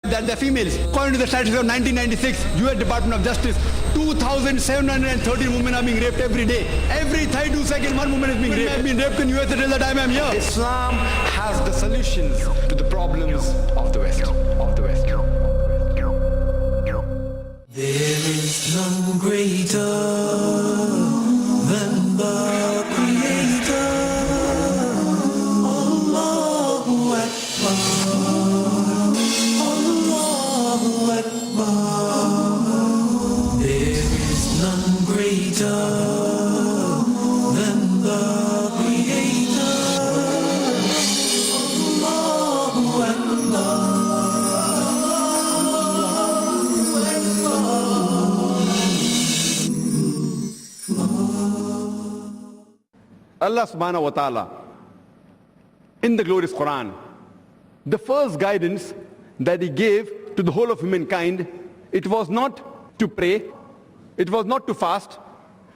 that they're females. According to the statistics of 1996, US Department of Justice, 2,730 women are being raped every day. Every 32 seconds, one woman is being raped. I've been raped in US till the time I'm here. Islam has the solutions to the problems of the West. There is none greater than the Creator. Allahu Akbar. Allahu Akbar. There is none greater than the Creator. Allahu Akbar. Allah subhanahu wa ta'ala, in the glorious Quran, the first guidance that He gave to the whole of humankind, it was not to pray, it was not to fast,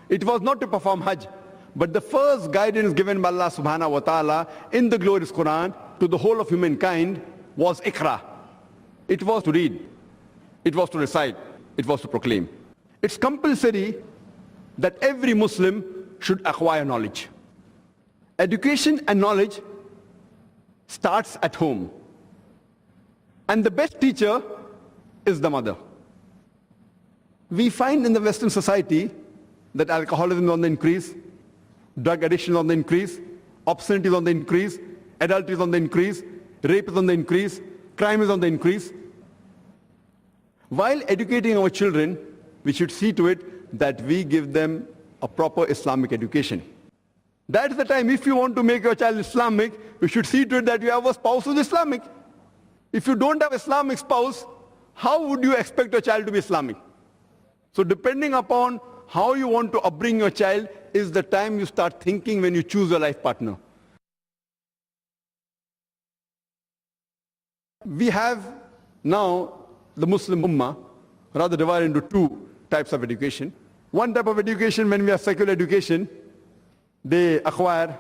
it was not to perform Hajj, but the first guidance given by Allah subhanahu wa ta'ala in the glorious Quran to the whole of humankind was Iqra. It was to read, it was to recite, it was to proclaim. It's compulsory that every Muslim should acquire knowledge. Education and knowledge starts at home. And the best teacher is the mother. We find in the Western society that alcoholism is on the increase, drug addiction is on the increase, obscenity is on the increase, adultery is on the increase, rape is on the increase, crime is on the increase. While educating our children, we should see to it that we give them a proper Islamic education. That's the time, if you want to make your child Islamic, you should see to it that you have a spouse who's Islamic. If you don't have an Islamic spouse, how would you expect your child to be Islamic? So depending upon how you want to upbring your child is the time you start thinking when you choose a life partner. We have now the Muslim Ummah rather divided into two types of education. One type of education, when we have secular education, they acquire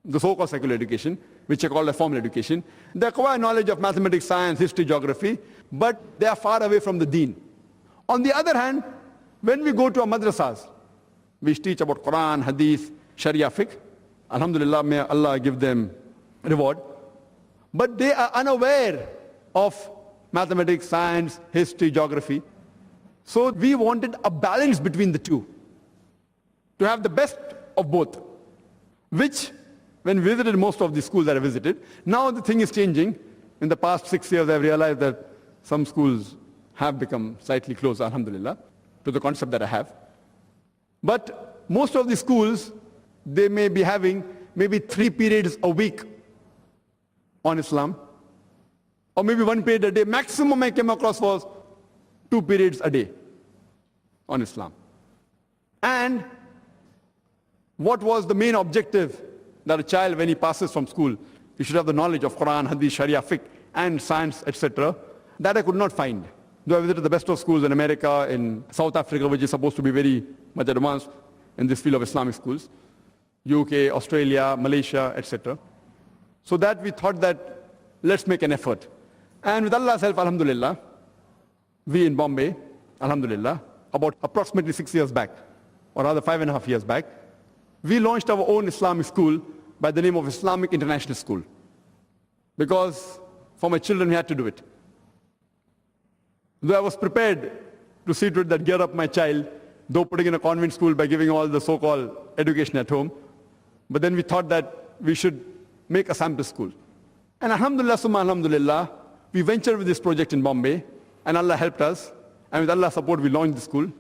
the so-called secular education, which are called a formal education. They acquire knowledge of mathematics, science, history, geography, but they are far away from the deen. On the other hand, when we go to our madrasas, which teach about Quran, Hadith, Sharia, Fiqh, Alhamdulillah, may Allah give them reward, but they are unaware of mathematics, science, history, geography. So we wanted a balance between the two, to have the best of both, which when we visited most of the schools that I visited, now the thing is changing. In the past 6 years, I've realized that some schools have become slightly closer, alhamdulillah, to the concept that I have. But most of the schools, they may be having maybe 3 periods a week on Islam, or maybe 1 period a day. Maximum I came across was 2 periods a day on Islam. And what was the main objective that a child, when he passes from school, he should have the knowledge of Quran, Hadith, Sharia, Fiqh, and science, etc. That I could not find. Though I visited the best of schools in America, in South Africa, which is supposed to be very much advanced in this field of Islamic schools, UK, Australia, Malaysia, etc. So that we thought that let's make an effort. And with Allah's help, alhamdulillah, we in Bombay, alhamdulillah, about approximately 6 years back, or rather 5.5 years back, we launched our own Islamic school by the name of Islamic International School. Because for my children, we had to do it. Though I was prepared to see to it that gear up my child, though putting in a convent school by giving all the so-called education at home, but then we thought that we should make a sample school. And alhamdulillah, summa alhamdulillah, we ventured with this project in Bombay, and Allah helped us, and with Allah's support, we launched the school.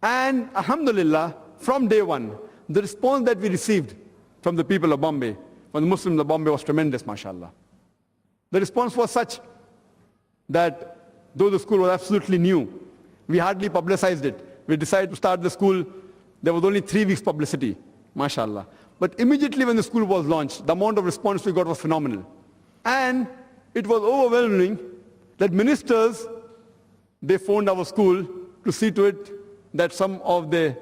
And alhamdulillah, from day one, the response that we received from the people of Bombay, from the Muslims of Bombay, was tremendous, mashallah. The response was such that though the school was absolutely new, we hardly publicized it. We decided to start the school, there was only 3 weeks publicity, mashallah. But immediately when the school was launched, the amount of response we got was phenomenal. And it was overwhelming that ministers, they phoned our school to see to it that some of their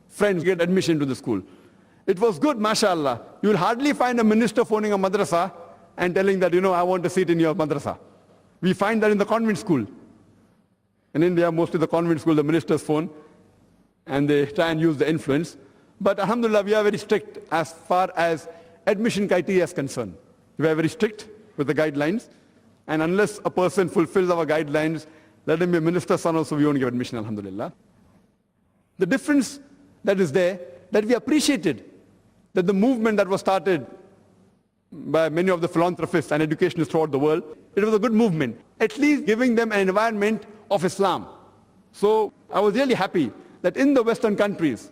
friends get admission to the school. It was good, mashallah. You will hardly find a minister phoning a madrasa and telling that, I want a seat in your madrasa. We find that in the convent school. In India, mostly the convent school, the ministers phone, and they try and use the influence. But alhamdulillah, we are very strict as far as admission criteria is concerned. We are very strict with the guidelines. And unless a person fulfills our guidelines, let him be a minister's son also, we won't give admission, alhamdulillah. The difference that is there, that we appreciated that the movement that was started by many of the philanthropists and educationists throughout the world, it was a good movement, at least giving them an environment of Islam. So I was really happy that in the Western countries,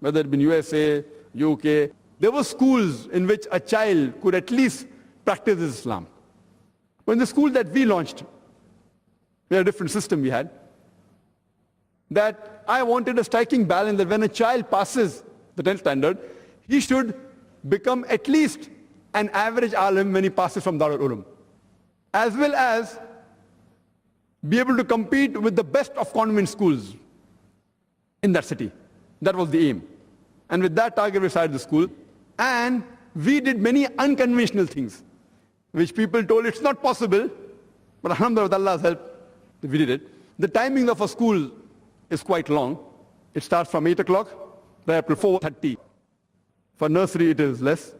whether it be in USA, UK, there were schools in which a child could at least practice Islam. When the school that we launched, we had a different system we had, that I wanted a striking balance that when a child passes the 10th standard, he should become at least an average alim when he passes from Darul Ulum, as well as be able to compete with the best of convent schools in that city. That was the aim. And with that target, we started the school. And we did many unconventional things, which people told it's not possible, but alhamdulillah, with Allah's help, we did it. The timing of a school is quite long. It starts from 8 o'clock, right up to 4:30. For nursery, it is less.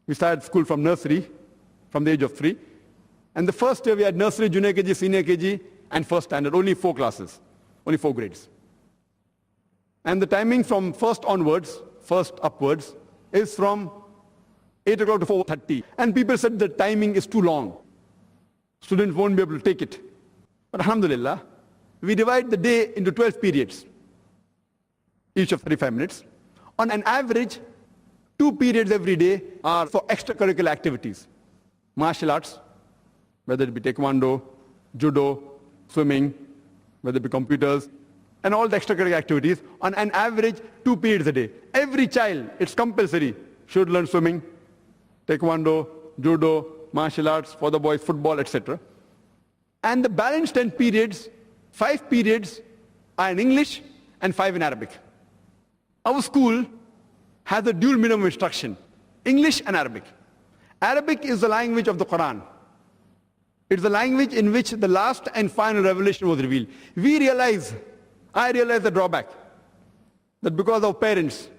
We started school from nursery, from the age of 3. And the first year we had nursery, junior KG, senior KG, and first standard, only 4 classes, only 4 grades. And the timing from first onwards, first upwards, is from 8 o'clock to 4:30. And people said the timing is too long. Students won't be able to take it. But alhamdulillah, we divide the day into 12 periods, each of 35 minutes. On an average, 2 periods every day are for extracurricular activities. Martial arts, whether it be taekwondo, judo, swimming, whether it be computers, and all the extracurricular activities, on an average 2 periods a day. Every child, it's compulsory, should learn swimming, taekwondo, judo, martial arts, for the boys, football, etc. And the balanced 10 periods, 5 periods are in English and 5 in Arabic. Our school has a dual minimum instruction, English and Arabic. Arabic is the language of the Quran. It's the language in which the last and final revelation was revealed. I realize the drawback, that because our parents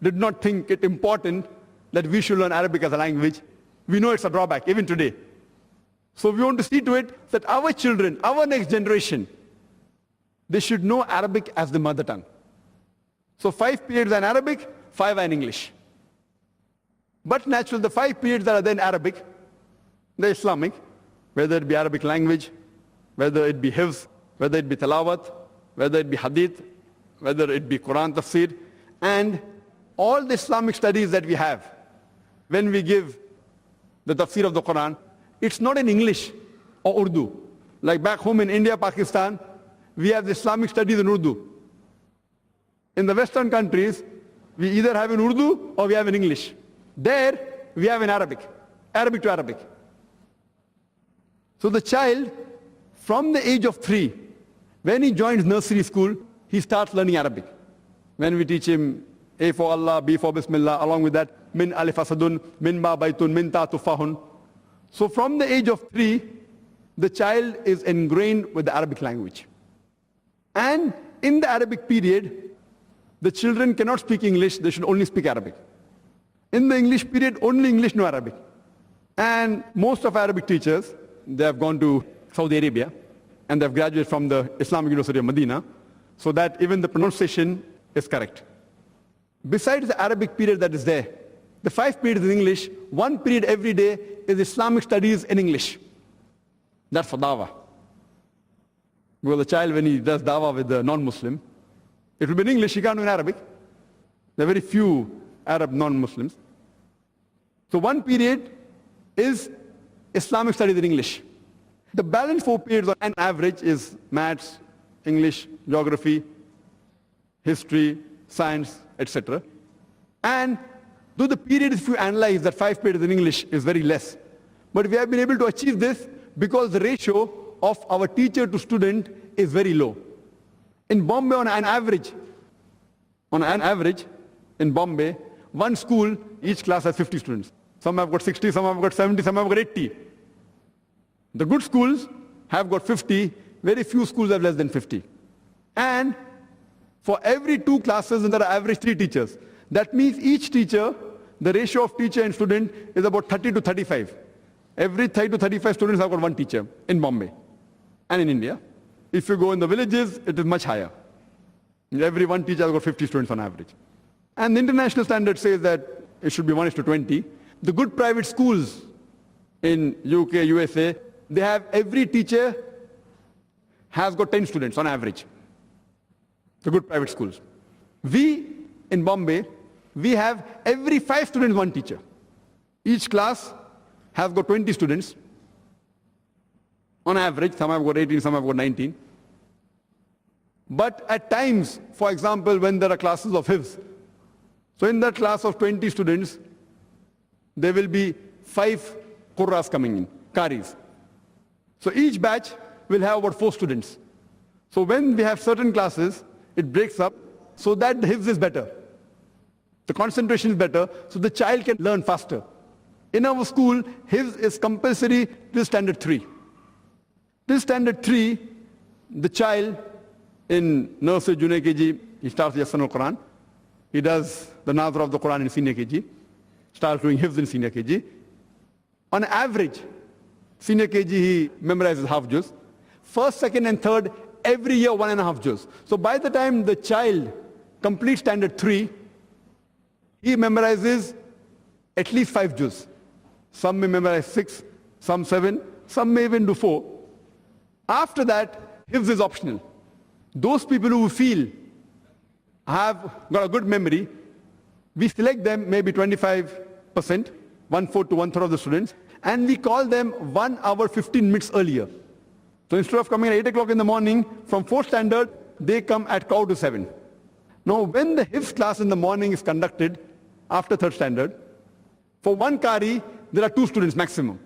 did not think it important that we should learn Arabic as a language, we know it's a drawback, even today. So we want to see to it that our children, our next generation, they should know Arabic as the mother tongue. So 5 periods are in Arabic, 5 are in English. But naturally, the 5 periods that are then Arabic, they're Islamic, whether it be Arabic language, whether it be Hifz, whether it be Tilawat, whether it be Hadith, whether it be Quran Tafsir, and all the Islamic studies that we have. When we give the Tafsir of the Quran, it's not in English or Urdu. Like back home in India, Pakistan, we have the Islamic studies in Urdu. In the Western countries, we either have in Urdu or we have in English. There, we have in Arabic, Arabic to Arabic. So the child, from the age of 3, when he joins nursery school, he starts learning Arabic. When we teach him A for Allah, B for Bismillah, along with that, Min alif asadun, Min ba baitun, Min ta tufahun. So from the age of 3, the child is ingrained with the Arabic language. And in the Arabic period, the children cannot speak English, they should only speak Arabic. In the English period, only English, no Arabic. And most of Arabic teachers, they have gone to Saudi Arabia, and they have graduated from the Islamic University of Medina, so that even the pronunciation is correct. Besides the Arabic period that is there, the 5 periods in English, 1 period every day is Islamic studies in English. That's for dawah. Because the child, when he does dawah with the non-Muslim, it will be in English, he can't do in Arabic. There are very few Arab non-Muslims. So 1 period is Islamic studies in English. The balance 4 periods on an average is maths, English, geography, history, science, etc. And though the period, if you analyze that 5 periods in English is very less, but we have been able to achieve this because the ratio of our teacher to student is very low. In Bombay, on an average, in Bombay, 1 school, each class has 50 students. Some have got 60, some have got 70, some have got 80. The good schools have got 50, very few schools have less than 50. And for every 2 classes, there are average 3 teachers. That means each teacher, the ratio of teacher and student is about 30 to 35. Every 30 to 35 students have got 1 teacher in Bombay and in India. If you go in the villages, it is much higher. Every 1 teacher has got 50 students on average. And the international standard says that it should be 1:20. The good private schools in UK, USA, they have every teacher has got 10 students on average. The good private schools. We in Bombay, we have every 5 students 1 teacher. Each class has got 20 students on average. Some have got 18, some have got 19. But at times, for example, when there are classes of Hifz, so in that class of 20 students, there will be 5 Qurras coming in, Qaris. So each batch will have about 4 students. So when we have certain classes, it breaks up so that the Hifz is better. The concentration is better, so the child can learn faster. In our school, Hifz is compulsory till standard 3. Till standard 3, the child in nursery, junior KG, he starts Yasan al-Quran. He does the Nazar of the Quran in senior KG, starts doing Hifz in senior KG. On average, senior KG, he memorizes half juz. First, second, and third, every year 1.5 juz. So by the time the child completes standard 3, he memorizes at least 5 juz. Some may memorize 6, some 7, some may even do 4. After that, Hifz is optional. Those people who feel have got a good memory, we select them maybe 25%, 1/4 to 1/3 of the students, and we call them 1 hour 15 minutes earlier. So instead of coming at 8 o'clock in the morning, from 4th standard, they come at 7:15. Now when the Hifz class in the morning is conducted after 3rd standard, for 1 Qari, there are 2 students maximum.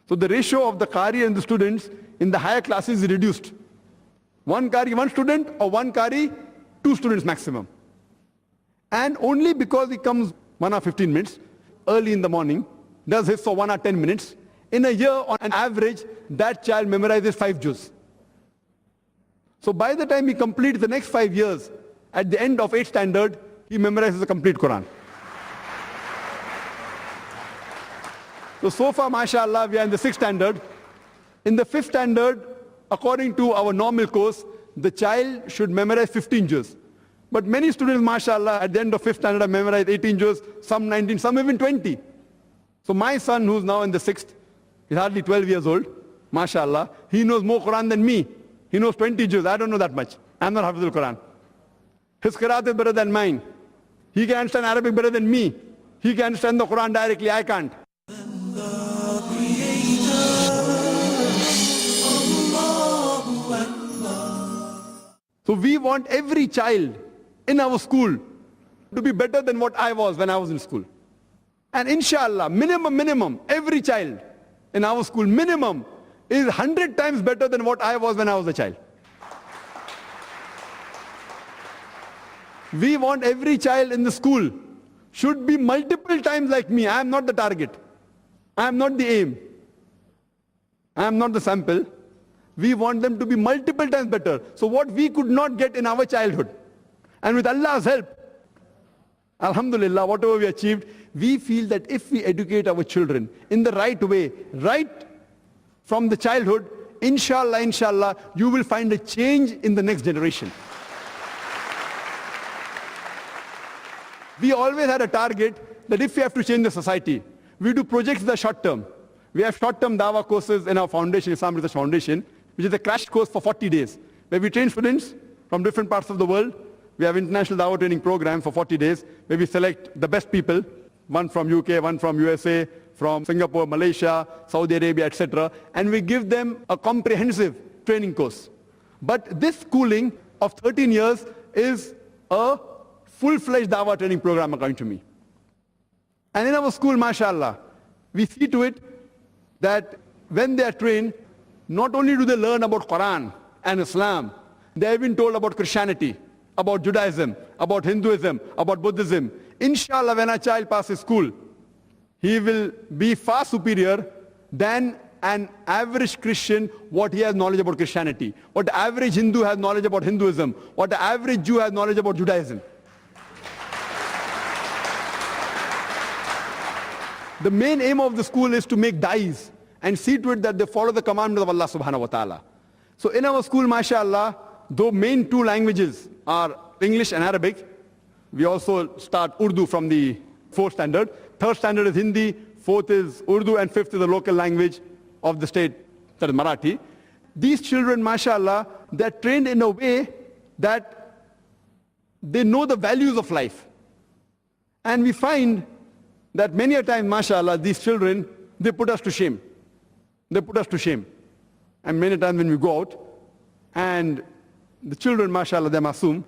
So the ratio of the Qari and the students in the higher classes is reduced. 1 Qari, 1 student, or 1 Qari, 2 students maximum. And only because he comes 1 hour 15 minutes early in the morning, does Hifz for 1 hour 10 minutes, in a year on an average, that child memorizes 5 juz. So by the time he completes the next 5 years, at the end of 8th standard, he memorizes the complete Quran. So far, mashallah, we are in the 6th standard. In the 5th standard, according to our normal course, the child should memorize 15 juz. But many students, mashallah, at the end of 5th standard have memorized 18 juz, some 19, some even 20. So my son, who's now in the 6th, he's hardly 12 years old, mashallah, he knows more Quran than me. He knows 20 juz. I don't know that much. I'm not Hafizul Quran. His Qiraat is better than mine. He can understand Arabic better than me. He can understand the Quran directly. I can't. So we want every child in our school to be better than what I was when I was in school. And inshallah, minimum, every child in our school, minimum, is 100 times better than what I was when I was a child. We want every child in the school should be multiple times like me. I am not the target. I am not the aim. I am not the sample. We want them to be multiple times better. So what we could not get in our childhood, and with Allah's help, alhamdulillah, whatever we achieved, we feel that if we educate our children in the right way, right from the childhood, inshallah, you will find a change in the next generation. We always had a target that if we have to change the society, we do projects that are short term. We have short-term Dawah courses in our foundation, Islam Research Foundation, which is a crash course for 40 days, where we train students from different parts of the world. We have international Dawah training program for 40 days, where we select the best people, one from UK, one from USA, from Singapore, Malaysia, Saudi Arabia, etc. And we give them a comprehensive training course. But this schooling of 13 years is a full-fledged Dawah training program according to me. And in our school, mashallah, we see to it that when they are trained, not only do they learn about Quran and Islam, they have been told about Christianity, about Judaism, about Hinduism, about Buddhism. Inshallah, when a child passes school, he will be far superior than an average Christian what he has knowledge about Christianity, what the average Hindu has knowledge about Hinduism, what the average Jew has knowledge about Judaism. The main aim of the school is to make dais and see to it that they follow the commandments of Allah subhanahu wa ta'ala. So in our school, mashallah, though main two languages are English and Arabic, we also start Urdu from the 4th standard. 3rd standard is Hindi, 4th is Urdu, and 5th is the local language of the state, that is Marathi. These children, mashallah, they're trained in a way that they know the values of life. And we find that many a time, mashallah, these children, they put us to shame. They put us to shame. And many times when we go out, and the children, mashallah, they're masoom.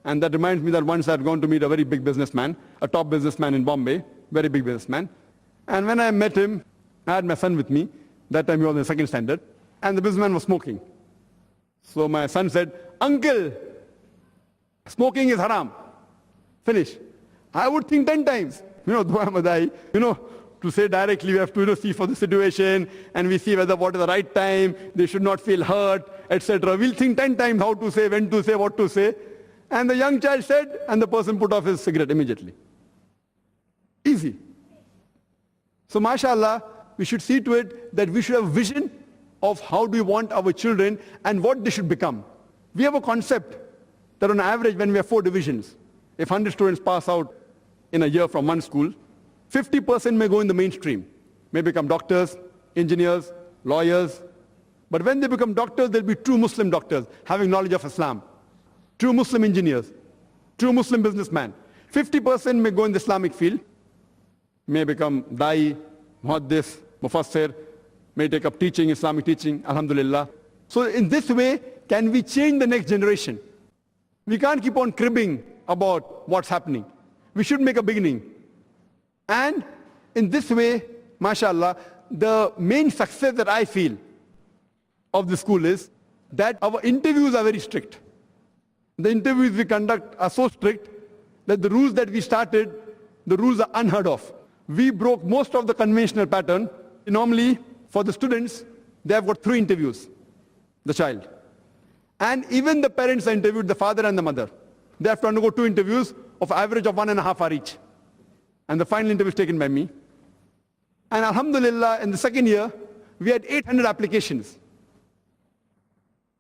And that reminds me that once I had gone to meet a very big businessman, a top businessman in Bombay, very big businessman. And when I met him, I had my son with me. That time he was in the 2nd standard. And the businessman was smoking. So my son said, "Uncle, smoking is haram. Finish." I would think 10 times. Dua madai, to say directly, we have to see for the situation, and we see whether what is the right time, they should not feel hurt, etc. We'll think 10 times how to say, when to say, what to say. And the young child said, and the person put off his cigarette immediately. Easy. So mashallah, we should see to it that we should have a vision of how do we want our children and what they should become. We have a concept that on average when we have 4 divisions, if 100 students pass out in a year from one school, 50% may go in the mainstream, may become doctors, engineers, lawyers. But when they become doctors, they'll be true Muslim doctors, having knowledge of Islam. True Muslim engineers, true Muslim businessmen. 50% may go in the Islamic field, may become da'i, muhaddis, mufassir, may take up teaching, Islamic teaching, alhamdulillah. So in this way, can we change the next generation? We can't keep on cribbing about what's happening. We should make a beginning. And in this way, mashallah, the main success that I feel of the school is that our interviews are very strict. The interviews we conduct are so strict that the rules that we started, the rules are unheard of. We broke most of the conventional pattern. Normally, for the students, they have got 3 interviews, the child. And even the parents are interviewed, the father and the mother. They have to undergo 2 interviews of average of 1.5 hours each. And the final interview is taken by me. And alhamdulillah, in the 2nd year, we had 800 applications.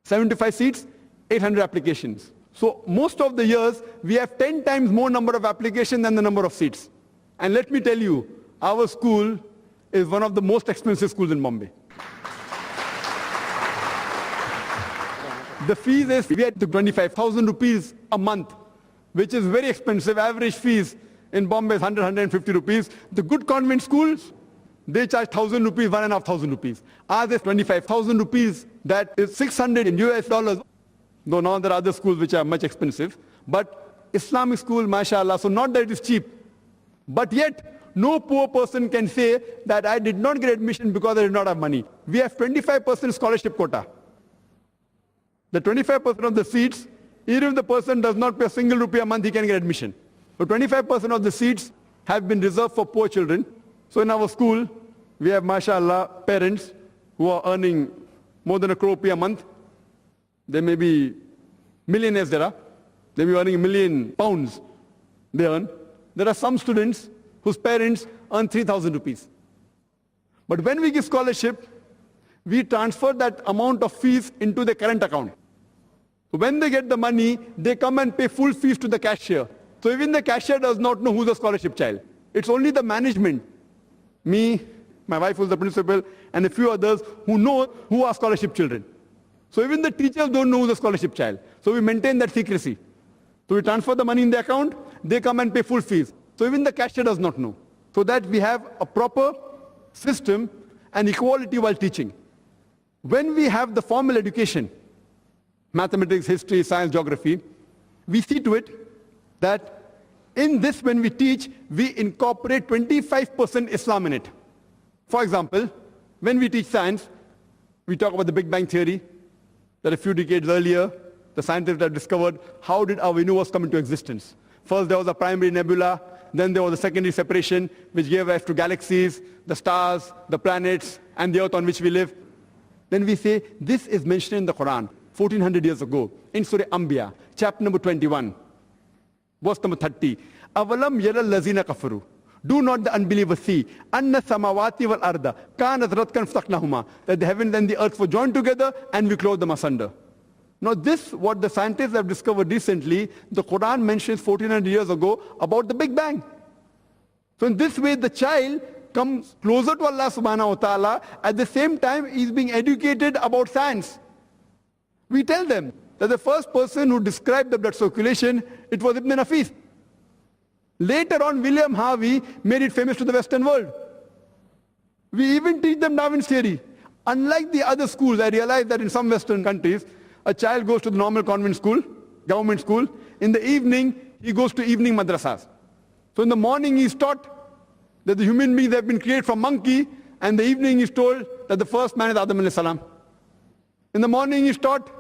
75 seats, 800 applications. So most of the years, we have 10 times more number of applications than the number of seats. And let me tell you, our school is one of the most expensive schools in Bombay. The fees is, we had 25,000 rupees a month, which is very expensive. Average fees in Bombay is 100, 150 rupees. The good convent schools, they charge 1,000 rupees, 1,500 rupees. Ours is 25,000 rupees, that is 600 in US dollars. Though now there are other schools which are much expensive. But Islamic school, mashallah, so not that it is cheap. But yet, no poor person can say that I did not get admission because I did not have money. We have 25% scholarship quota. The 25% of the seats, even if the person does not pay a single rupee a month, he can get admission. So 25% of the seats have been reserved for poor children. So in our school, we have, mashallah, parents who are earning more than 1 crore rupee a month. They may be millionaires there are. They may be earning £1 million they earn. There are some students whose parents earn 3,000 rupees. But when we give scholarship, we transfer that amount of fees into the current account. So when they get the money, they come and pay full fees to the cashier. So even the cashier does not know who's the scholarship child. It's only the management, me, my wife who's the principal, and a few others who know who are scholarship children. So even the teachers don't know who's the scholarship child. So we maintain that secrecy. So we transfer the money in the account, they come and pay full fees. So even the cashier does not know. So that we have a proper system and equality while teaching. When we have the formal education, mathematics, history, science, geography, we see to it that in this, when we teach, we incorporate 25% Islam in it. For example, when we teach science, we talk about the Big Bang Theory, that a few decades earlier, the scientists have discovered how did our universe come into existence. First there was a primary nebula, Then there was the secondary separation, which gave rise to galaxies, the stars, the planets, and the earth on which we live. Then we say, this is mentioned in the Quran, 1400 years ago, in Surah Anbiya, chapter number 21, verse number 30. Avalam yara lazina kafaru. Do not the unbelievers see, anna samawati wal arda, kanat ratkan ftaknahuma, that the heavens and the earth were joined together and we closed them asunder. Now this, what the scientists have discovered recently, the Quran mentions 1400 years ago about the Big Bang. So in this way, the child comes closer to Allah subhanahu wa ta'ala. At the same time, he's being educated about science. We tell them that the first person who described the blood circulation, it was Ibn Nafis. Later on, William Harvey made it famous to the Western world. We even teach them Darwin's theory. Unlike the other schools, I realize that in some Western countries, a child goes to the normal convent school, government school. In the evening, he goes to evening madrasas. So in the morning, he's taught that the human beings have been created from monkey, and the evening he's told that the first man is Adam alayhi salam. In the morning, he's taught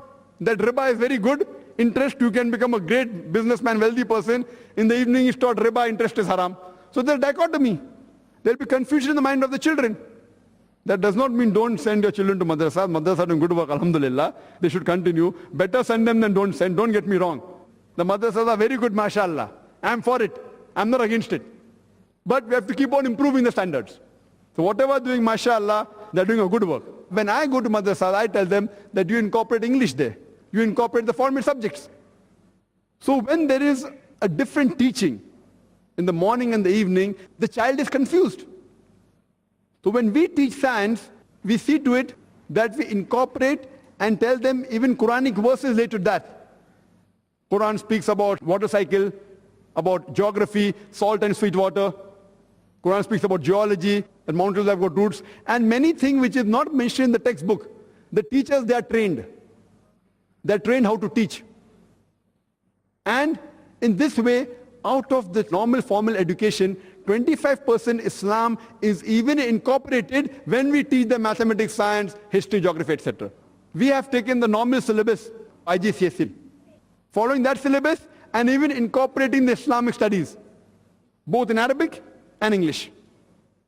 that riba is very good. Interest, you can become a great businessman, wealthy person. In the evening, he's taught riba, interest is haram. So there's dichotomy. There'll be confusion in the mind of the children. That does not mean don't send your children to madrasas. Madrasas are doing good work, alhamdulillah. They should continue. Better send them than don't send. Don't get me wrong. The madrasas are very good, mashallah. I'm for it. I'm not against it. But we have to keep on improving the standards. So whatever doing, mashallah, they're doing a good work. When I go to madrasas, I tell them that you incorporate English there. You incorporate the formal subjects. So when there is a different teaching in the morning and the evening, the child is confused. So when we teach science, we see to it that we incorporate and tell them even Quranic verses related to that. Quran speaks about water cycle, about geography, salt and sweet water. Quran speaks about geology, that mountains have got roots, and many things which is not mentioned in the textbook. The teachers, they are trained. They're trained how to teach. And in this way, out of the normal formal education, 25% Islam is even incorporated when we teach them mathematics, science, history, geography, etc. We have taken the normal syllabus, IGCSE, following that syllabus and even incorporating the Islamic studies, both in Arabic and English.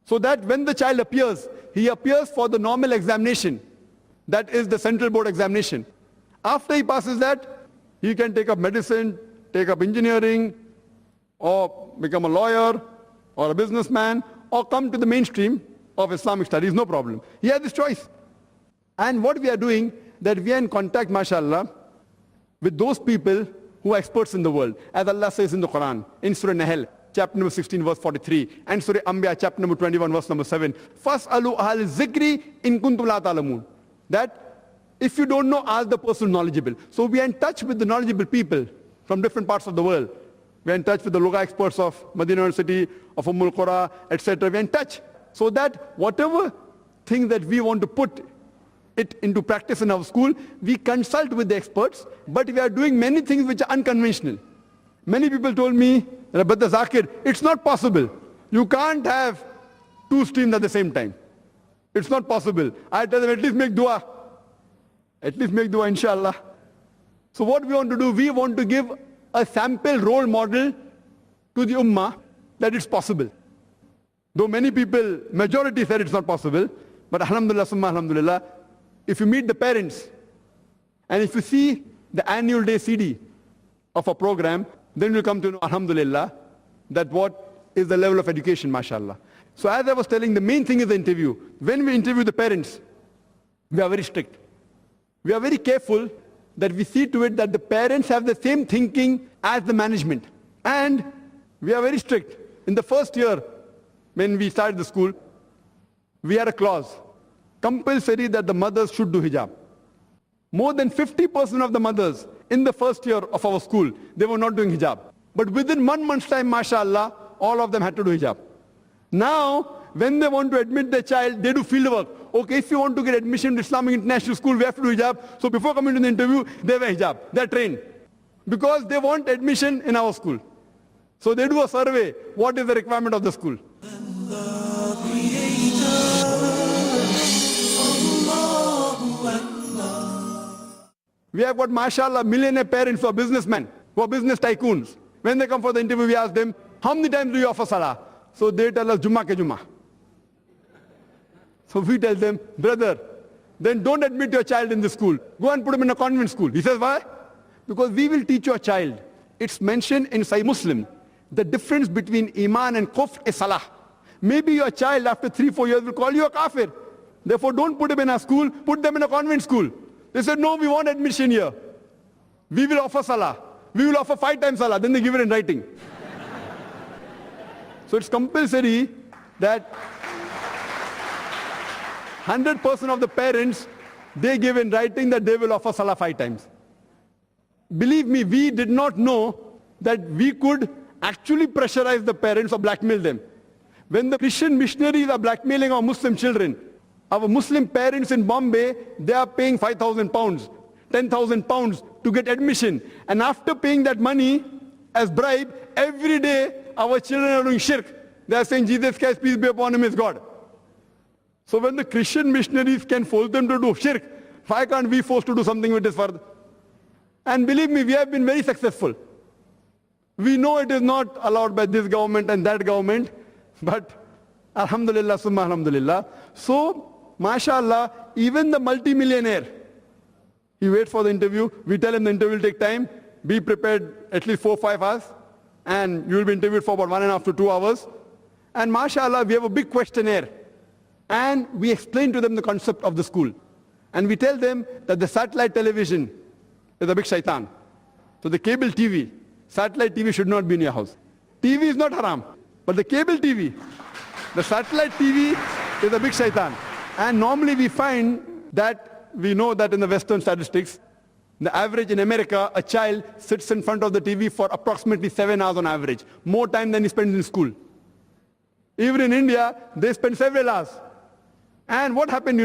So that when the child appears, he appears for the normal examination. That is the central board examination. After he passes that, he can take up medicine, take up engineering, or become a lawyer, or a businessman, or come to the mainstream of Islamic studies, no problem. He has this choice. And what we are doing, that we are in contact, mashallah, with those people who are experts in the world. As Allah says in the Quran, in Surah Nahl, chapter number 16, verse 43, and Surah Anbiya, chapter number 21, verse number 7. فَاسْأَلُوا أَهْلَ الذِّكْرِ إِن كُنْتُمْ لَا تَعْلَمُونَ. That if you don't know, ask the person knowledgeable. So we are in touch with the knowledgeable people from different parts of the world. We are in touch with the Lugha experts of Madinah University, of Ummul Qura, etc. We are in touch. So that whatever thing that we want to put it into practice in our school, we consult with the experts, but we are doing many things which are unconventional. Many people told me, Brother Zakir, it's not possible. You can't have two streams at the same time. It's not possible. I tell them, at least make dua. At least make dua, inshallah. So what we want to do, we want to give a sample role model to the ummah that it's possible. Though many people, majority said it's not possible, but alhamdulillah, summa alhamdulillah, if you meet the parents, and if you see the annual day CD of a program, then you'll come to know, alhamdulillah, that what is the level of education, mashallah. So as I was telling, the main thing is the interview. When we interview the parents, we are very strict. We are very careful that we see to it that the parents have the same thinking as the management. And we are very strict. In the first year, when we started the school, we had a clause, compulsory that the mothers should do hijab. More than 50% of the mothers in the first year of our school, they were not doing hijab. But within 1 month's time, mashallah, all of them had to do hijab. Now, when they want to admit their child, they do field work. Okay, if you want to get admission to Islamic International School, we have to do hijab. So before coming to the interview, they wear hijab. They're trained. Because they want admission in our school. So they do a survey. What is the requirement of the school? We have got, mashallah, millionaire parents who are businessmen, who are business tycoons. When they come for the interview, we ask them, How many times do you offer salah? So they tell us, Jummah ke Jummah. So we tell them, brother, then don't admit your child in the school. Go and put him in a convent school. He says, why? Because we will teach your child. It's mentioned in Sahih Muslim. The difference between Iman and Kufr is salah. Maybe your child after 3-4 years will call you a kafir. Therefore don't put him in a school, put them in a convent school. They said, no, we want admission here. We will offer salah. We will offer 5 times salah. Then they give it in writing. So it's compulsory that 100% of the parents, they give in writing that they will offer salah 5 times. Believe me, we did not know that we could actually pressurize the parents or blackmail them. When the Christian missionaries are blackmailing our Muslim children, our Muslim parents in Bombay, they are paying 5,000 pounds, 10,000 pounds to get admission. And after paying that money as bribe, every day our children are doing shirk. They are saying Jesus Christ, peace be upon him, is God. So when the Christian missionaries can force them to do shirk, why can't we force to do something which is further? And believe me, we have been very successful. We know it is not allowed by this government and that government, but alhamdulillah, summa alhamdulillah. So, mashallah, even the multimillionaire, he waits for the interview. We tell him the interview will take time. Be prepared at least 4-5 hours. And you will be interviewed for about 1.5 to 2 hours. And mashallah, we have a big questionnaire. And we explain to them the concept of the school. And we tell them that the satellite television is a big shaitan. So the cable TV, satellite TV should not be in your house. TV is not haram. But the cable TV, the satellite TV is a big shaitan. And normally we find that, we know that in the Western statistics, the average in America, a child sits in front of the TV for approximately 7 hours on average. More time than he spends in school. Even in India, they spend several hours. And what happened,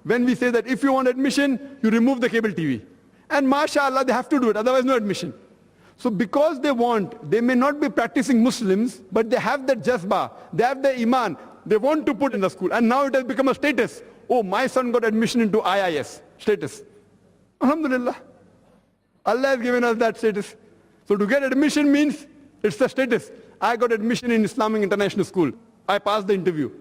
when we say that if you want admission, you remove the cable TV. And mashallah, they have to do it, otherwise no admission. So because they may not be practicing Muslims, but they have that jazba, they have the iman, they want to put in the school. And now it has become a status. Oh, my son got admission into IIS, status. Alhamdulillah. Allah has given us that status. So to get admission means it's the status. I got admission in Islamic International School. I passed the interview.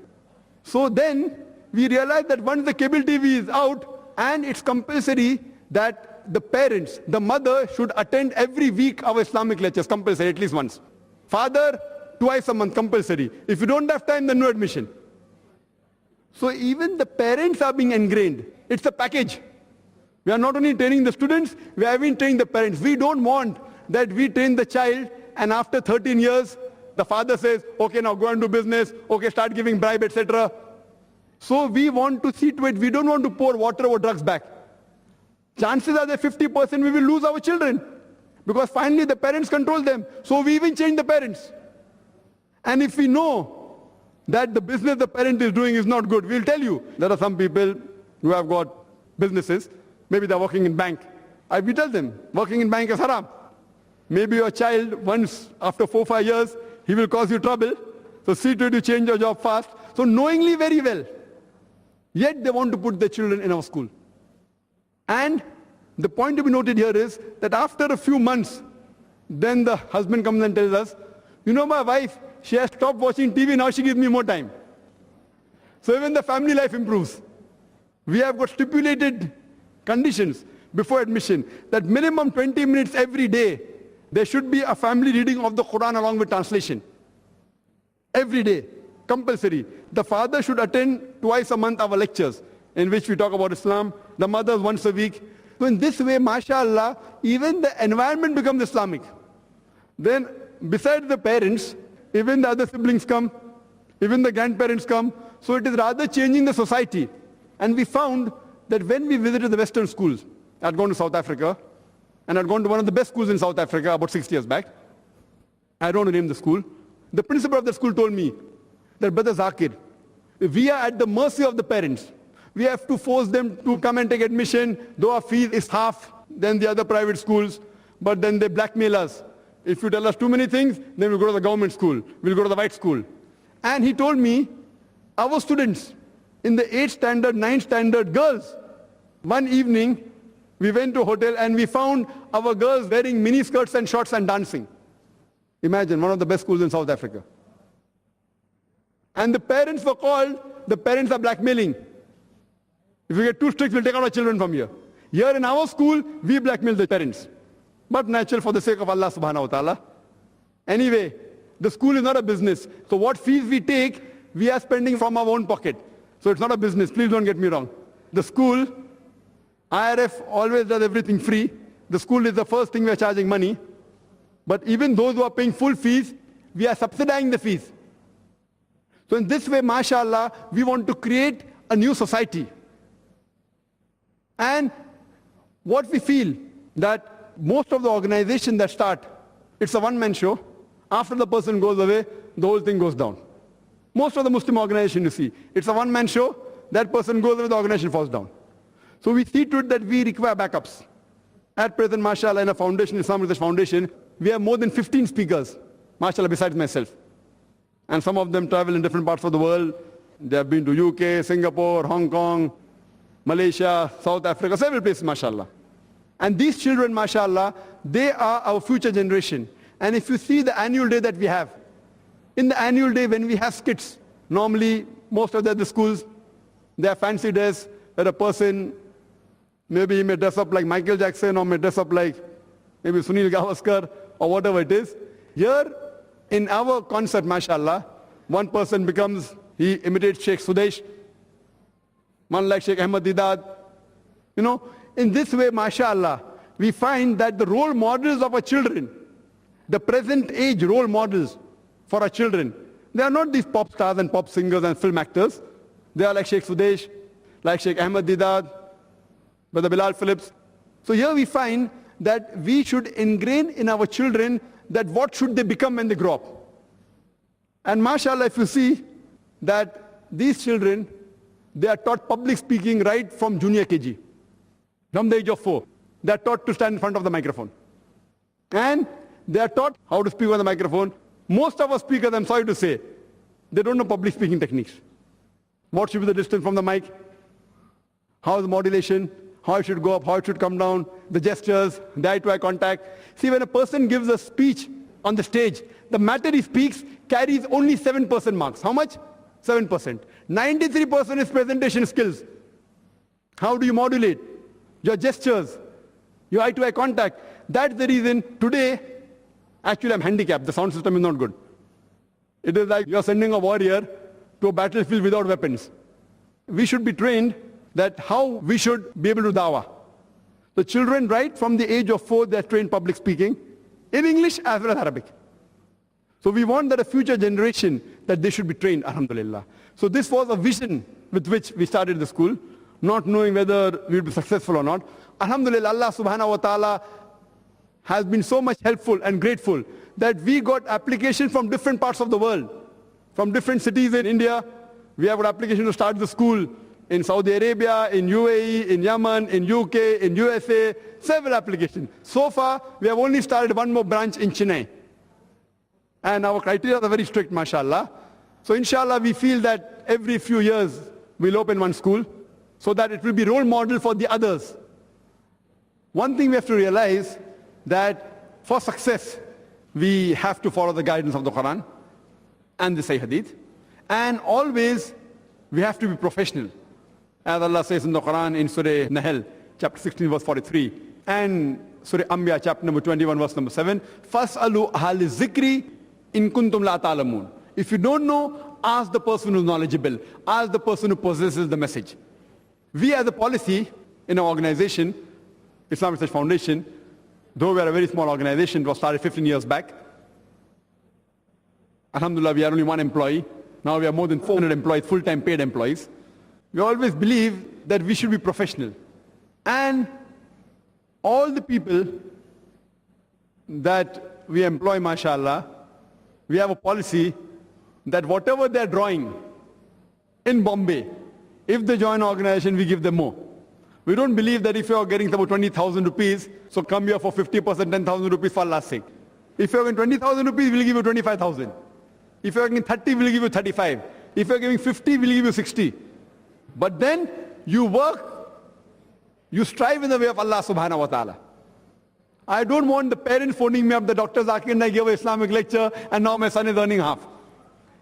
So then we realized that once the cable TV is out, and it's compulsory that the parents, the mother should attend every week our Islamic lectures, compulsory, at least once. Father, twice a month, compulsory. If you don't have time, then no admission. So even the parents are being ingrained. It's a package. We are not only training the students, we are even training the parents. We don't want that we train the child and after 13 years, the father says, okay, now go and do business, okay, start giving bribe, etc. So we want to see to it, we don't want to pour water over drugs back. Chances are that 50% we will lose our children because finally the parents control them. So we even change the parents. And if we know that the business the parent is doing is not good, we'll tell you. There are some people who have got businesses, maybe they're working in bank. We tell them, working in bank is haram. Maybe your child, once after 4-5 years, he will cause you trouble. So see to it you change your job fast. So knowingly very well. Yet they want to put their children in our school. And the point to be noted here is that after a few months, then the husband comes and tells us, my wife, she has stopped watching TV, now she gives me more time. So even the family life improves. We have got stipulated conditions before admission that minimum 20 minutes every day, there should be a family reading of the Quran along with translation. Every day, compulsory. The father should attend twice a month our lectures in which we talk about Islam, the mothers once a week. So in this way, mashallah, even the environment becomes Islamic. Then besides the parents, even the other siblings come, even the grandparents come. So it is rather changing the society. And we found that when we visited the Western schools, I had gone to South Africa, and I had gone to one of the best schools in South Africa about 6 years back. I don't want to name the school. The principal of the school told me that, Brother Zakir, we are at the mercy of the parents. We have to force them to come and take admission, though our fee is half than the other private schools, but then they blackmail us. If you tell us too many things, then we'll go to the government school, we'll go to the white school. And he told me, our students in the 8th standard, 9th standard girls, one evening, we went to a hotel and we found our girls wearing mini skirts and shorts and dancing. Imagine, one of the best schools in South Africa. And the parents were called, the parents are blackmailing. If you get too strict, we'll take out our children from here. Here in our school, we blackmail the parents. But natural for the sake of Allah subhanahu wa ta'ala. Anyway, the school is not a business. So what fees we take, we are spending from our own pocket. So it's not a business, please don't get me wrong. The school, IRF always does everything free. The school is the first thing we are charging money. But even those who are paying full fees, we are subsidizing the fees. So in this way, mashallah, we want to create a new society. And what we feel that most of the organizations that start, it's a one-man show. After the person goes away, the whole thing goes down. Most of the Muslim organizations you see, it's a one-man show, that person goes away, the organization falls down. So we see to it that we require backups. At present, mashallah, in a foundation, Islam Research Foundation, we have more than 15 speakers, mashallah, besides myself. And some of them travel in different parts of the world. They have been to UK, Singapore, Hong Kong, Malaysia, South Africa, several places, mashallah. And these children, mashallah, they are our future generation. And if you see the annual day that we have, in the annual day when we have skits, normally most of the schools, they have fancy dress, that a person, maybe he may dress up like Michael Jackson or may dress up like maybe Sunil Gavaskar or whatever it is. Here, in our concert, mashallah, one person becomes, he imitates Sheikh Sudesh, one like Sheikh Ahmad Didat. You know, in this way, mashallah, we find that the role models of our children, the present age role models for our children, they are not these pop stars and pop singers and film actors. They are like Sheikh Sudesh, like Sheikh Ahmad Didat, Brother Bilal Phillips. So here we find that we should ingrain in our children that what should they become when they grow up. And mashallah, if you see that these children, they are taught public speaking right from junior KG. From the age of 4, they are taught to stand in front of the microphone. And they are taught how to speak on the microphone. Most of our speakers, I'm sorry to say, they don't know public speaking techniques. What should be the distance from the mic? How is the modulation? How it should go up, how it should come down, the gestures, the eye-to-eye contact. See, when a person gives a speech on the stage, the matter he speaks carries only 7% marks. How much? 7%. 93% is presentation skills. How do you modulate? Your gestures, your eye-to-eye contact. That's the reason today, actually I'm handicapped. The sound system is not good. It is like you're sending a warrior to a battlefield without weapons. We should be trained that how we should be able to dawah. The children, right from the age of 4, they're trained public speaking in English as well as Arabic. So we want that a future generation, that they should be trained, alhamdulillah. So this was a vision with which we started the school, not knowing whether we would be successful or not. Alhamdulillah, Allah subhanahu wa ta'ala has been so much helpful and grateful that we got applications from different parts of the world, from different cities in India. We have got application to start the school in Saudi Arabia, in UAE, in Yemen, in UK, in USA, several applications. So far, we have only started one more branch in Chennai. And our criteria are very strict, mashallah. So inshallah, we feel that every few years, we'll open one school so that it will be role model for the others. One thing we have to realize that for success, we have to follow the guidance of the Quran and the Sahih Hadith. And always, we have to be professional. As Allah says in the Quran in Surah Nahl, chapter 16, verse 43, and Surah Anbiya, chapter number 21, verse number 7, فَاسْأَلُوا أَهْلِ الذِّكْرِ إِن كُنْتُمْ لَا تَعْلَمُونَ. If you don't know, ask the person who's knowledgeable. Ask the person who possesses the message. We as a policy in our organization, Islam Research Foundation, though we are a very small organization, it was started 15 years back. Alhamdulillah, we are only one employee. Now we are more than 400 employees, full-time paid employees. We always believe that we should be professional. And all the people that we employ, mashallah, we have a policy that whatever they're drawing in Bombay, if they join our organization, we give them more. We don't believe that if you're getting about 20,000 rupees, so come here for 50%, 10,000 rupees for Allah's sake. If you're getting 20,000 rupees, we'll give you 25,000. If you're getting 30, we'll give you 35. If you're giving 50, we'll give you 60. But then you work, you strive in the way of Allah subhanahu wa ta'ala. I don't want the parents phoning me up, the Dr. Zakir and I gave an Islamic lecture and now my son is earning half.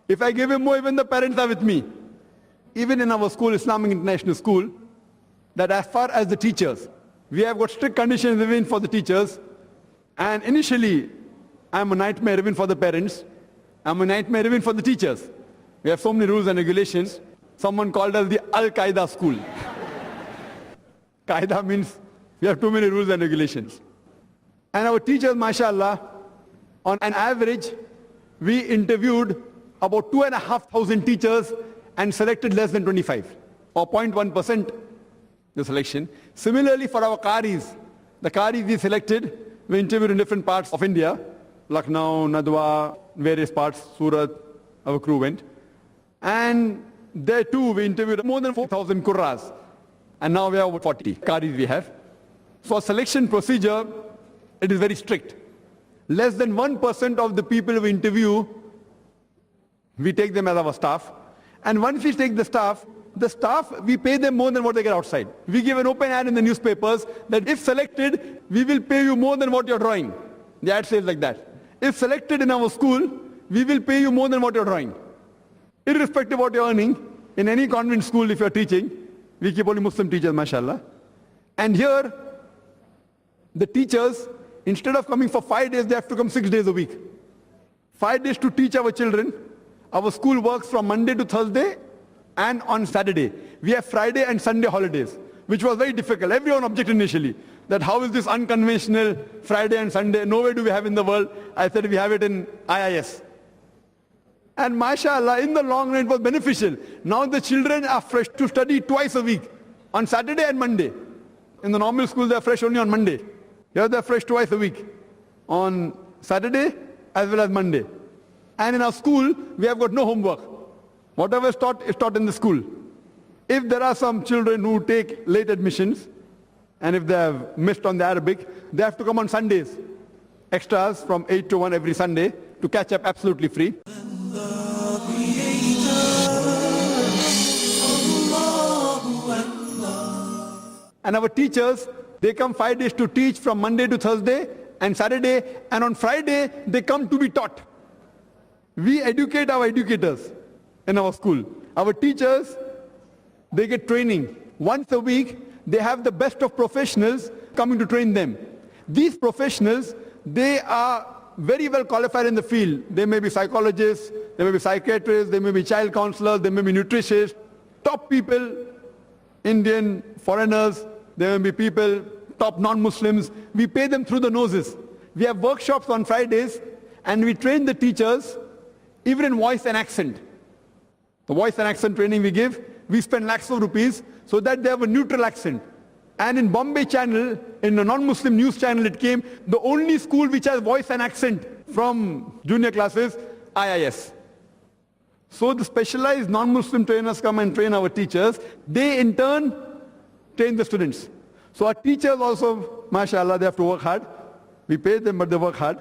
If I give him more, even the parents are with me. Even in our school, Islamic International School, that as far as the teachers, we have got strict conditions even for the teachers. And initially, I'm a nightmare even for the parents. I'm a nightmare even for the teachers. We have so many rules and regulations. Someone called us the Al-Qaeda school. Qaeda means we have too many rules and regulations. And our teachers, mashallah, on an average, we interviewed about 2,500 teachers and selected less than 25, or 0.1% the selection. Similarly, for our qaris, the qaris we selected, we interviewed in different parts of India, Lucknow, Nadwa, various parts, Surat, our crew went. And there too, we interviewed more than 4,000 qurras. And now we have about 40 qaris we have. For selection procedure, it is very strict. Less than 1% of the people we interview, we take them as our staff. And once we take the staff, we pay them more than what they get outside. We give an open ad in the newspapers that if selected, we will pay you more than what you're drawing. The ad says like that. If selected in our school, we will pay you more than what you're drawing. Irrespective of what you're earning, in any convent school if you're teaching, we keep only Muslim teachers, mashallah. And here, the teachers, instead of coming for 5 days, they have to come 6 days a week. 5 days to teach our children. Our school works from Monday to Thursday and on Saturday. We have Friday and Sunday holidays, which was very difficult. Everyone objected initially that how is this unconventional Friday and Sunday? Nowhere do we have in the world. I said we have it in IIS. And mashallah, in the long run it was beneficial. Now the children are fresh to study twice a week, on Saturday and Monday. In the normal school they are fresh only on Monday. Here they are fresh twice a week, on Saturday as well as Monday. And in our school, we have got no homework. Whatever is taught in the school. If there are some children who take late admissions, and if they have missed on the Arabic, they have to come on Sundays. Extras from 8 to 1 every Sunday to catch up absolutely free. And our teachers, they come 5 days to teach from Monday to Thursday and Saturday, and on Friday, they come to be taught. We educate our educators in our school. Our teachers, they get training. Once a week, they have the best of professionals coming to train them. These professionals, they are very well qualified in the field. They may be psychologists, they may be psychiatrists, they may be child counselors, they may be nutritionists, top people, Indian, foreigners, there may be people, top non-Muslims. We pay them through the noses. We have workshops on Fridays and we train the teachers even in voice and accent. The voice and accent training we give, we spend lakhs of rupees so that they have a neutral accent. And in Bombay channel, in a non-Muslim news channel, it came the only school which has voice and accent from junior classes, IIS. So the specialized non-Muslim trainers come and train our teachers. They in turn train the students. So our teachers also, mashallah, they have to work hard. We pay them, but they work hard.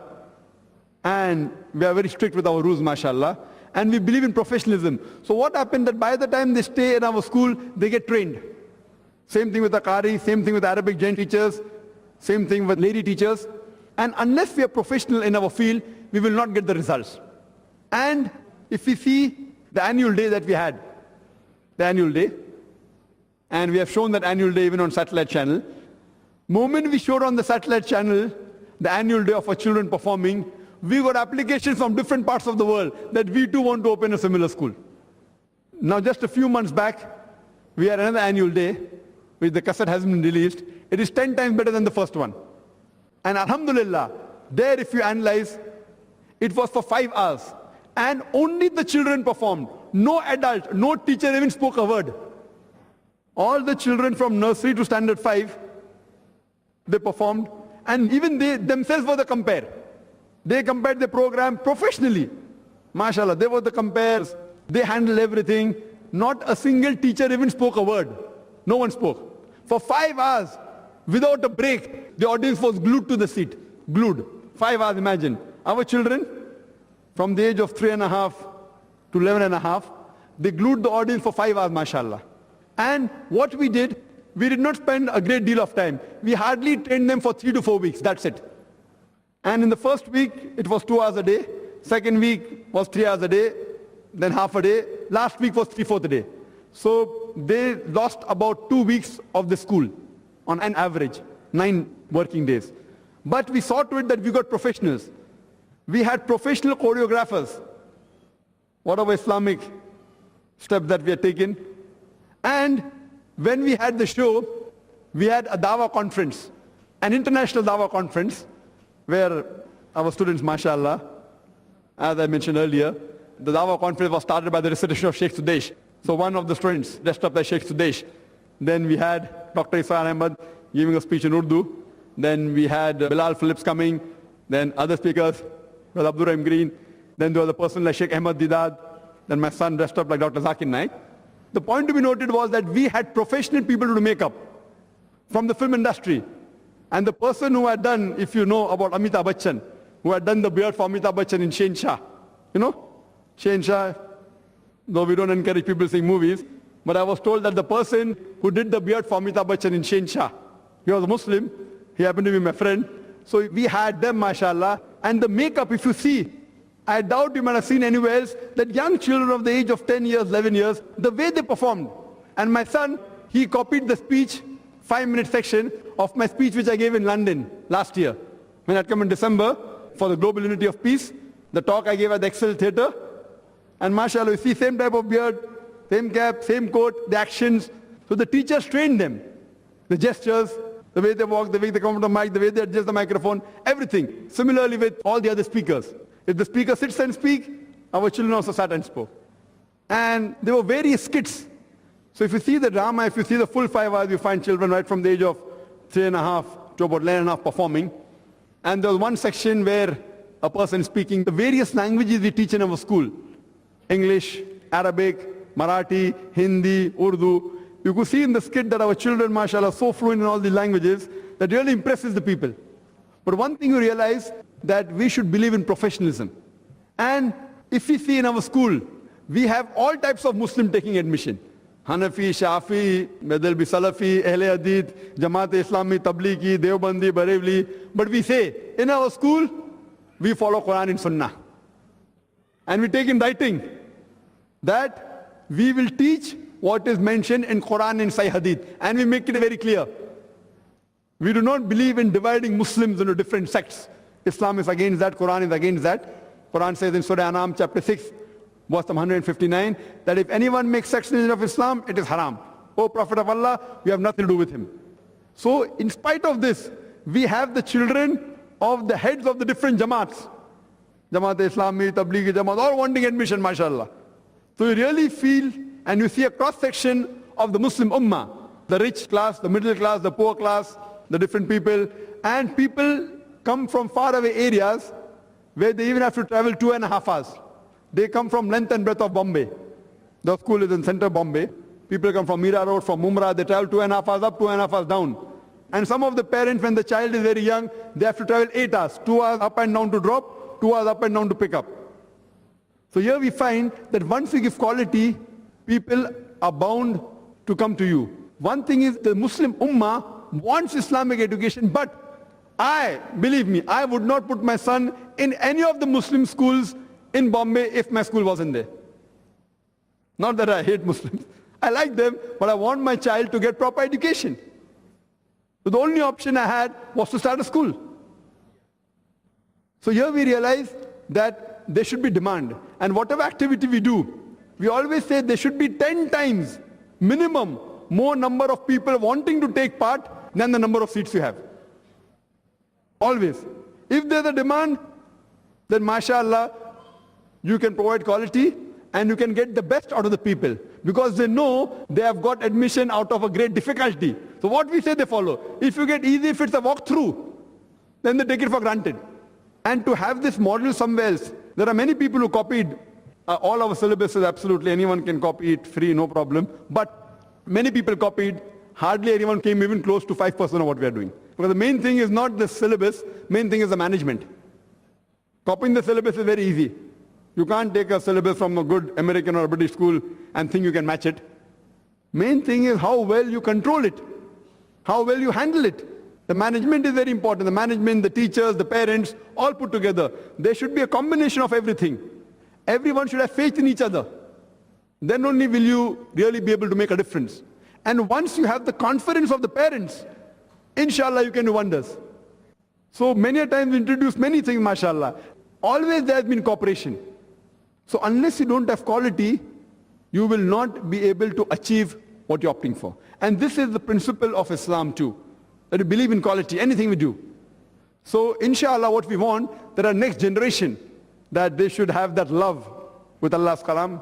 And we are very strict with our rules, mashallah. And we believe in professionalism. So what happened that by the time they stay in our school, they get trained. Same thing with the Qari, same thing with Arabic Jain teachers, same thing with lady teachers. And unless we are professional in our field, we will not get the results. And if we see the annual day that we had, the annual day, and we have shown that annual day even on satellite channel, moment we showed on the satellite channel the annual day of our children performing, we got applications from different parts of the world that we too want to open a similar school. Now just a few months back, we had another annual day, which the cassette hasn't been released. It is 10 times better than the first one. And alhamdulillah, there if you analyze, it was for 5 hours. And only the children performed. No adult, no teacher even spoke a word. All the children from nursery to standard 5, they performed. And even they themselves were the compare. They compared the program professionally. MashaAllah, they were the compares. They handled everything. Not a single teacher even spoke a word. No one spoke. For 5 hours, without a break, the audience was glued to the seat. Glued. 5 hours, imagine. Our children, from the age of 3.5 to 11.5, they glued the audience for 5 hours, mashallah. And what we did not spend a great deal of time. We hardly trained them for 3 to 4 weeks, that's it. And in the first week, it was 2 hours a day. Second week was 3 hours a day, then half a day. Last week was 3/4 a day. So they lost about 2 weeks of the school on an average, 9 working days. But we saw to it that we got professionals. We had professional choreographers. Whatever Islamic steps that we had taken. And when we had the show, we had a Dawah conference, an international Dawah conference, where our students, mashallah, as I mentioned earlier, the Dawah conference was started by the recitation of Sheikh Sudesh. So one of the students dressed up like Sheikh Sudesh. Then we had Dr. Isfar Ahmad giving a speech in Urdu. Then we had Bilal Phillips coming. Then other speakers, Brother Abdul Rahim Green. Then there was a person like Sheikh Ahmad Didad. Then my son dressed up like Dr. Zakir Naik. The point to be noted was that we had professional people to do makeup from the film industry. And the person who had done, if you know about Amitabh Bachchan, who had done the beard for Amitabh Bachchan in Shahenshah. You know? Shahenshah, though we don't encourage people seeing movies, but I was told that the person who did the beard for Amitabh Bachchan in Shahenshah, he was a Muslim, he happened to be my friend. So we had them, mashallah. And the makeup, if you see, I doubt you might have seen anywhere else, that young children of the age of 10 years, 11 years, the way they performed. And my son, he copied the speech, 5-minute section of my speech which I gave in London last year. When I'd come in December for the Global Unity of Peace, the talk I gave at the Excel Theatre. And mashallah, you see same type of beard, same cap, same coat, the actions. So the teachers trained them. The gestures, the way they walk, the way they come to the mic, the way they adjust the microphone, everything. Similarly with all the other speakers. If the speaker sits and speaks, our children also sat and spoke. And there were various skits. So if you see the drama, if you see the full 5 hours, you find children right from the age of 3.5 to about 11.5 performing. And there was one section where a person speaking the various languages we teach in our school. English, Arabic, Marathi, Hindi, Urdu. You could see in the skit that our children, mashallah, are so fluent in all these languages that really impresses the people. But one thing you realize, that we should believe in professionalism. And if we see in our school, we have all types of Muslim taking admission. Hanafi, Shafi, whether it be Salafi, Ahle Hadith, Jamaat-e-Islami, Tablighi, Deobandi, Barelvi. But we say, in our school, we follow Quran and Sunnah. And we take in writing that we will teach what is mentioned in Quran and Sahih Hadith. And we make it very clear. We do not believe in dividing Muslims into different sects. Islam is against that, Quran is against that. Quran says in Surah Anam chapter 6, verse 159, that if anyone makes section of Islam, it is haram. O Prophet of Allah, we have nothing to do with him. So in spite of this, we have the children of the heads of the different Jamaats. Jamaat-e-Islami, Tablighi Jamaat, all wanting admission, mashallah. So you really feel, and you see a cross-section of the Muslim Ummah. The rich class, the middle class, the poor class, the different people. And people come from faraway areas where they even have to travel 2.5 hours. They come from length and breadth of Bombay. The school is in center Bombay. People come from Mira Road, from Mumra. They travel 2.5 hours up, 2.5 hours down. And some of the parents, when the child is very young, they have to travel 8 hours. 2 hours up and down to drop, 2 hours up and down to pick up. So here we find that once we give quality, people are bound to come to you. One thing is the Muslim Ummah wants Islamic education, but believe me, I would not put my son in any of the Muslim schools in Bombay if my school wasn't there. Not that I hate Muslims. I like them, but I want my child to get proper education. So the only option I had was to start a school. So here we realize that there should be demand. And whatever activity we do, we always say there should be 10 times minimum more number of people wanting to take part than the number of seats you have. Always. If there's a demand, then mashallah, you can provide quality and you can get the best out of the people. Because they know they have got admission out of a great difficulty. So what we say they follow. If you get easy, if it's a walk-through, then they take it for granted. And to have this model somewhere else, there are many people who copied all our syllabuses, absolutely. Anyone can copy it free, no problem. But many people copied. Hardly anyone came even close to 5% of what we are doing. Because the main thing is not the syllabus, main thing is the management. Copying the syllabus is very easy. You can't take a syllabus from a good American or British school and think you can match it. Main thing is how well you control it, how well you handle it. The management is very important. The management, the teachers, the parents, all put together. There should be a combination of everything. Everyone should have faith in each other. Then only will you really be able to make a difference. And once you have the confidence of the parents, inshallah you can do wonders. So many a times we introduce many things, mashallah. Always there has been cooperation. So unless you don't have quality, you will not be able to achieve what you're opting for. And this is the principle of Islam too. That we believe in quality, anything we do. So inshallah what we want, that our next generation, that they should have that love with Allah's kalam.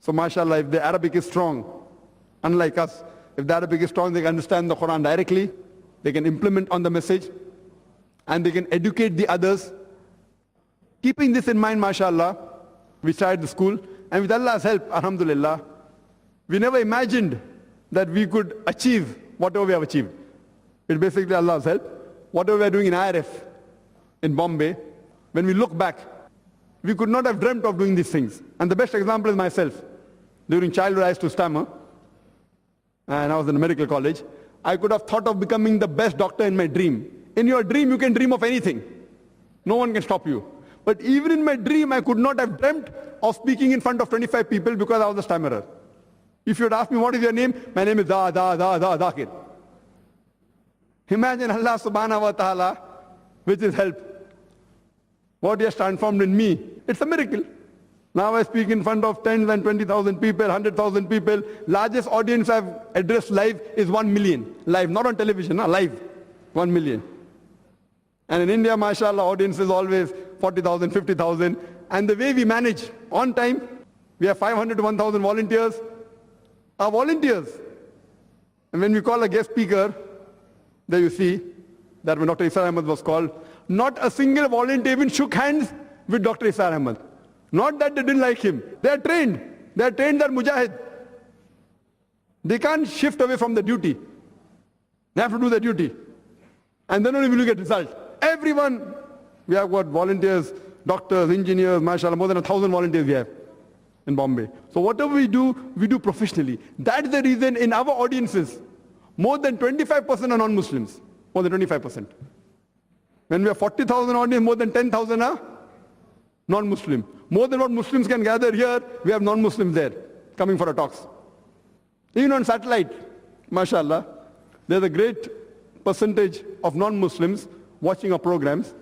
So mashallah, if the Arabic is strong, unlike us, if the Arabic is strong, they can understand the Quran directly, they can implement on the message, and they can educate the others. Keeping this in mind, mashallah, we started the school, and with Allah's help, alhamdulillah, we never imagined that we could achieve whatever we have achieved. It's basically Allah's help. Whatever we are doing in IRF, in Bombay, when we look back, we could not have dreamt of doing these things. And the best example is myself. During childhood, I used to stammer, and I was in a medical college. I could have thought of becoming the best doctor in my dream. In your dream, you can dream of anything. No one can stop you. But even in my dream, I could not have dreamt of speaking in front of 25 people because I was a stammerer. If you had asked me, what is your name? My name is Zakir. Imagine Allah subhanahu wa ta'ala, with His help, what He has transformed in me. It's a miracle. Now I speak in front of 10 and 20,000 people, 100,000 people. Largest audience I've addressed live is 1 million. Live, not on television, live. 1 million. And in India, mashallah, audience is always 40,000, 50,000. And the way we manage, on time, we have 500 to 1,000 volunteers. Our volunteers. And when we call a guest speaker, there you see that when Dr. Isar Ahmad was called, not a single volunteer even shook hands with Dr. Isar Ahmad. Not that they didn't like him. They are trained. They are trained, they're mujahid. They can't shift away from the duty. They have to do their duty. And then only we look at result. Everyone, we have got volunteers, doctors, engineers, mashallah, more than 1,000 volunteers we have in Bombay. So whatever we do professionally. That's the reason in our audiences, more than 25% are non-Muslims. More than 25%. When we have 40,000 audience, more than 10,000 are non-Muslim. More than what Muslims can gather here, we have non-Muslims there, coming for our talks. Even on satellite, mashallah, there's a great percentage of non-Muslims watching our programs,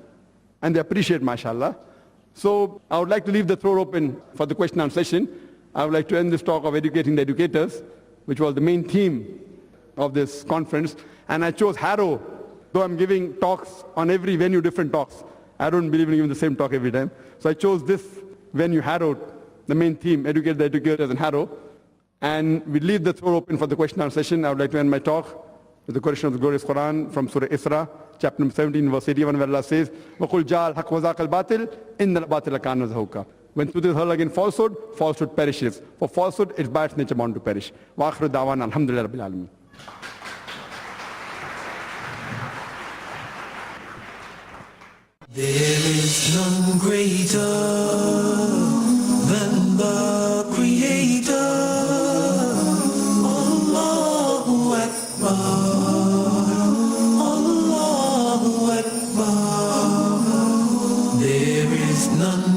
and they appreciate, mashallah. So I would like to leave the floor open for the question and answer session. I would like to end this talk of educating the educators, which was the main theme of this conference. And I chose Harrow, though I'm giving talks on every venue, different talks. I don't believe in giving the same talk every time. So I chose this venue, Harrow, the main theme, educate the educators in Harrow. And we leave the floor open for the question and answer session. I would like to end my talk with the question of the glorious Quran from Surah Isra, chapter number 17, verse 81, where Allah says, وَقُلْ جَاءَ الْحَقُّ وَزَاقَ الْبَاطِلِ إِنَّ الْبَاطِلَ كَانَ زَهُوقًا. When truth is heard against falsehood, falsehood perishes. For falsehood is by its nature bound to perish. وَآخِرُ دَعْوَانَا الْحَمْدُ لِلَّهِ رَبِّ الْعَالَمِينَ. There is none greater than the Creator. Allahu Akbar, Allahu Akbar. There is none